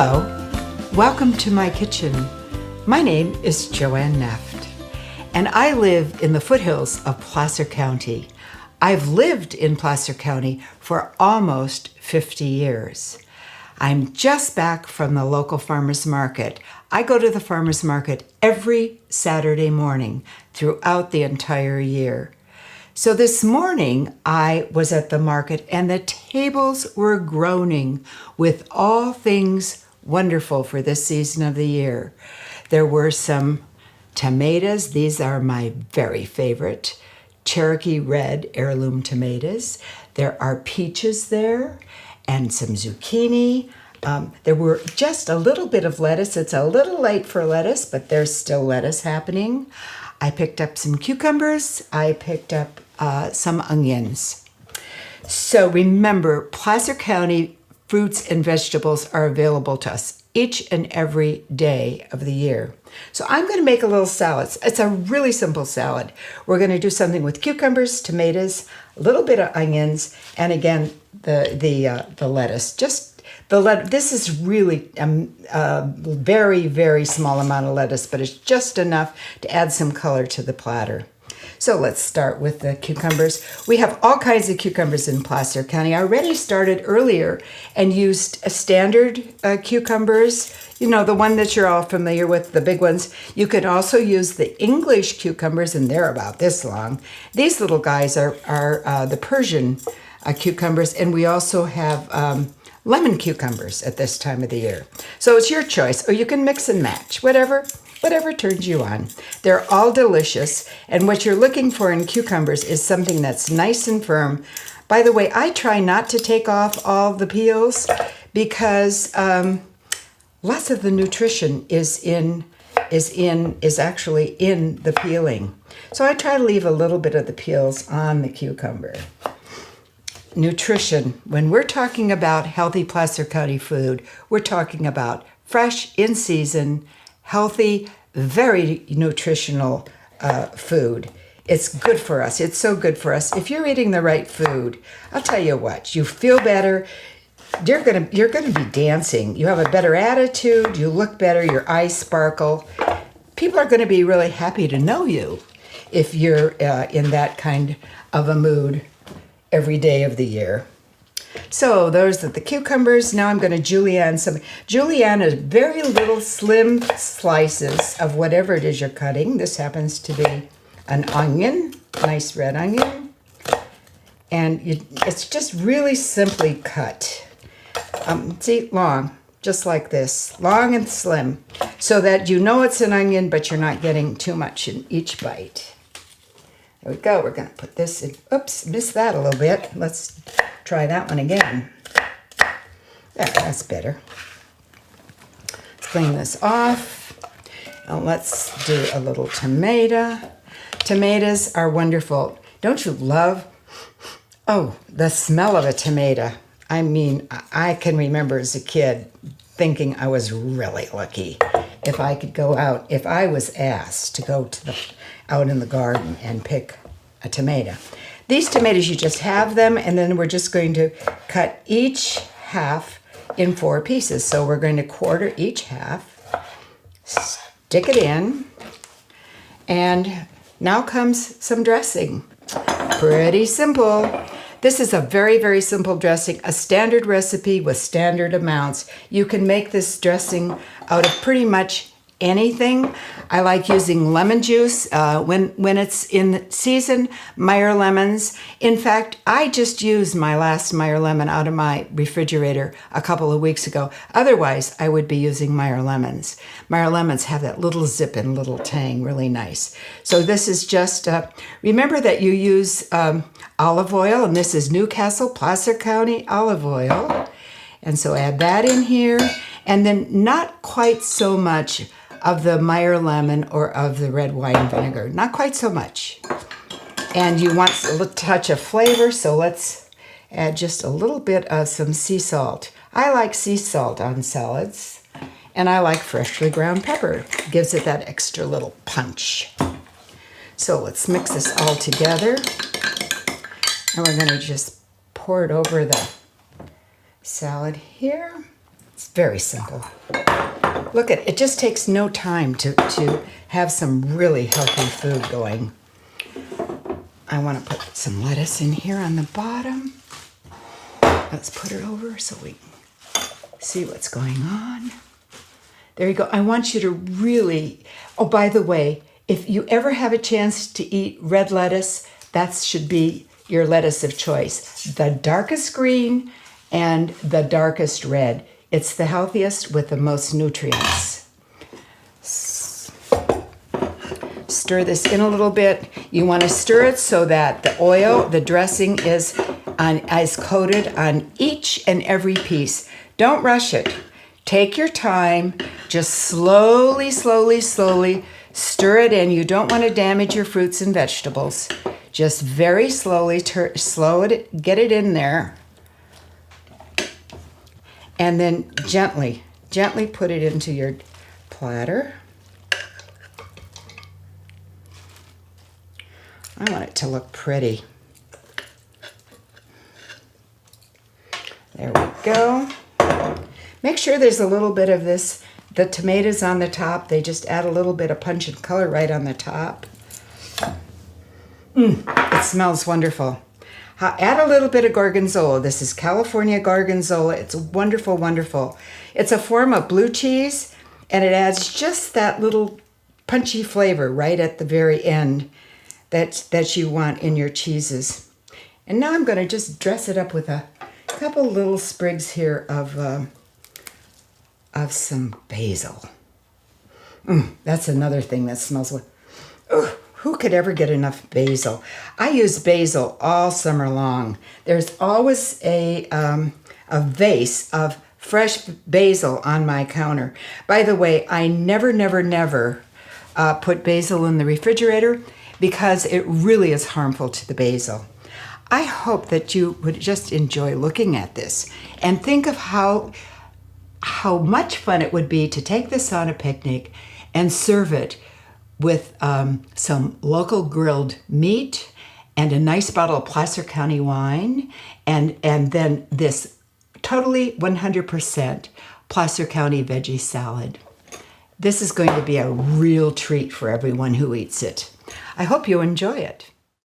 Hello, welcome to my kitchen. My name is Joanne Neft, and I live in the foothills of Placer County. I've lived in Placer County for almost 50 years. I'm just back from the local farmers market. I go to the farmers market every Saturday morning throughout the entire year. So this morning I was at the market and the tables were groaning with all things wonderful for this season of the year. There were some tomatoes. These are my very favorite, Cherokee Red heirloom tomatoes. There are peaches there and some zucchini. There were just a little bit of lettuce. It's a little late for lettuce, but there's still lettuce happening. I picked up some cucumbers. I picked up some onions. So remember, Placer County fruits and vegetables are available to us each and every day of the year. So I'm going to make a little salad. It's a really simple salad. We're going to do something with cucumbers, tomatoes, a little bit of onions, and again, the lettuce. Just the lettuce. This is really a very, very small amount of lettuce, but it's just enough to add some color to the platter. So let's start with the cucumbers. We have all kinds of cucumbers in Placer County. I already started earlier and used a standard cucumbers, you know, the one that you're all familiar with, the big ones. You can also use the English cucumbers, and they're about this long. These little guys are the Persian cucumbers, and we also have lemon cucumbers at this time of the year. So it's your choice, or you can mix and match, whatever turns you on. They're all delicious, and what you're looking for in cucumbers is something that's nice and firm. By the way, I try not to take off all the peels because lots of the nutrition is actually in the peeling. So I try to leave a little bit of the peels on the cucumber. Nutrition. When we're talking about healthy Placer County food, we're talking about fresh, in season, healthy, very nutritional food. It's good for us. It's so good for us. If you're eating the right food, I'll tell you what, you feel better. You're gonna be dancing. You have a better attitude. You look better. Your eyes sparkle. People are going to be really happy to know you if you're in that kind of a mood every day of the year. So those are the cucumbers. Now I'm going to julienne some. Julienne is very little slim slices of whatever it is you're cutting. This happens to be an onion, nice red onion. And it's just really simply cut. See, long, just like this, long and slim, so that you know it's an onion, but you're not getting too much in each bite. There we go. We're going to put this in. Oops, missed that a little bit. Let's try that one again. That's better. Let's clean this off. Now let's do a little tomato. Tomatoes are wonderful. Don't you love, the smell of a tomato? I mean, I can remember as a kid thinking I was really lucky if I could go out, if I was asked to go to out in the garden and pick a tomato. These tomatoes, you just have them, and then we're just going to cut each half in 4 pieces. So we're going to quarter each half, stick it in, and now comes some dressing. Pretty simple. This is a very, very simple dressing, a standard recipe with standard amounts. You can make this dressing out of pretty much anything. I like using lemon juice when it's in season, Meyer lemons. In fact, I just used my last Meyer lemon out of my refrigerator a couple of weeks ago. Otherwise, I would be using Meyer lemons. Meyer lemons have that little zip and little tang, really nice. So this is just, remember that you use olive oil, and this is Newcastle, Placer County olive oil. And so add that in here, and then not quite so much of the Meyer lemon or of the red wine vinegar. Not quite so much. And you want a touch of flavor, so let's add just a little bit of some sea salt. I like sea salt on salads, and I like freshly ground pepper. It gives it that extra little punch. So let's mix this all together. And we're going to just pour it over the salad here. It's very simple. Look at it, just takes no time to have some really healthy food going. I want to put some lettuce in here on the bottom. Let's put it over so we can see what's going on. There you go. I want you to really, oh, by the way, if you ever have a chance to eat red lettuce, that should be your lettuce of choice. The darkest green and the darkest red. It's the healthiest with the most nutrients. Stir this in a little bit. You want to stir it so that the oil, the dressing is coated on each and every piece. Don't rush it. Take your time. Just slowly, slowly, slowly stir it in. You don't want to damage your fruits and vegetables. Just very slowly, get it in there. And then gently put it into your platter. I want it to look pretty. There we go. Make sure there's a little bit of this. The tomatoes on the top, they just add a little bit of punch and color right on the top. It smells wonderful. Add a little bit of gorgonzola. This is California gorgonzola. It's wonderful, wonderful. It's a form of blue cheese, and it adds just that little punchy flavor right at the very end that you want in your cheeses. And now I'm going to just dress it up with a couple little sprigs here of some basil. That's another thing that smells good. Who could ever get enough basil? I use basil all summer long. There's always a vase of fresh basil on my counter. By the way, I never put basil in the refrigerator because it really is harmful to the basil. I hope that you would just enjoy looking at this and think of how much fun it would be to take this on a picnic and serve it with some local grilled meat and a nice bottle of Placer County wine, and then this totally 100% Placer County veggie salad. This is going to be a real treat for everyone who eats it. I hope you enjoy it.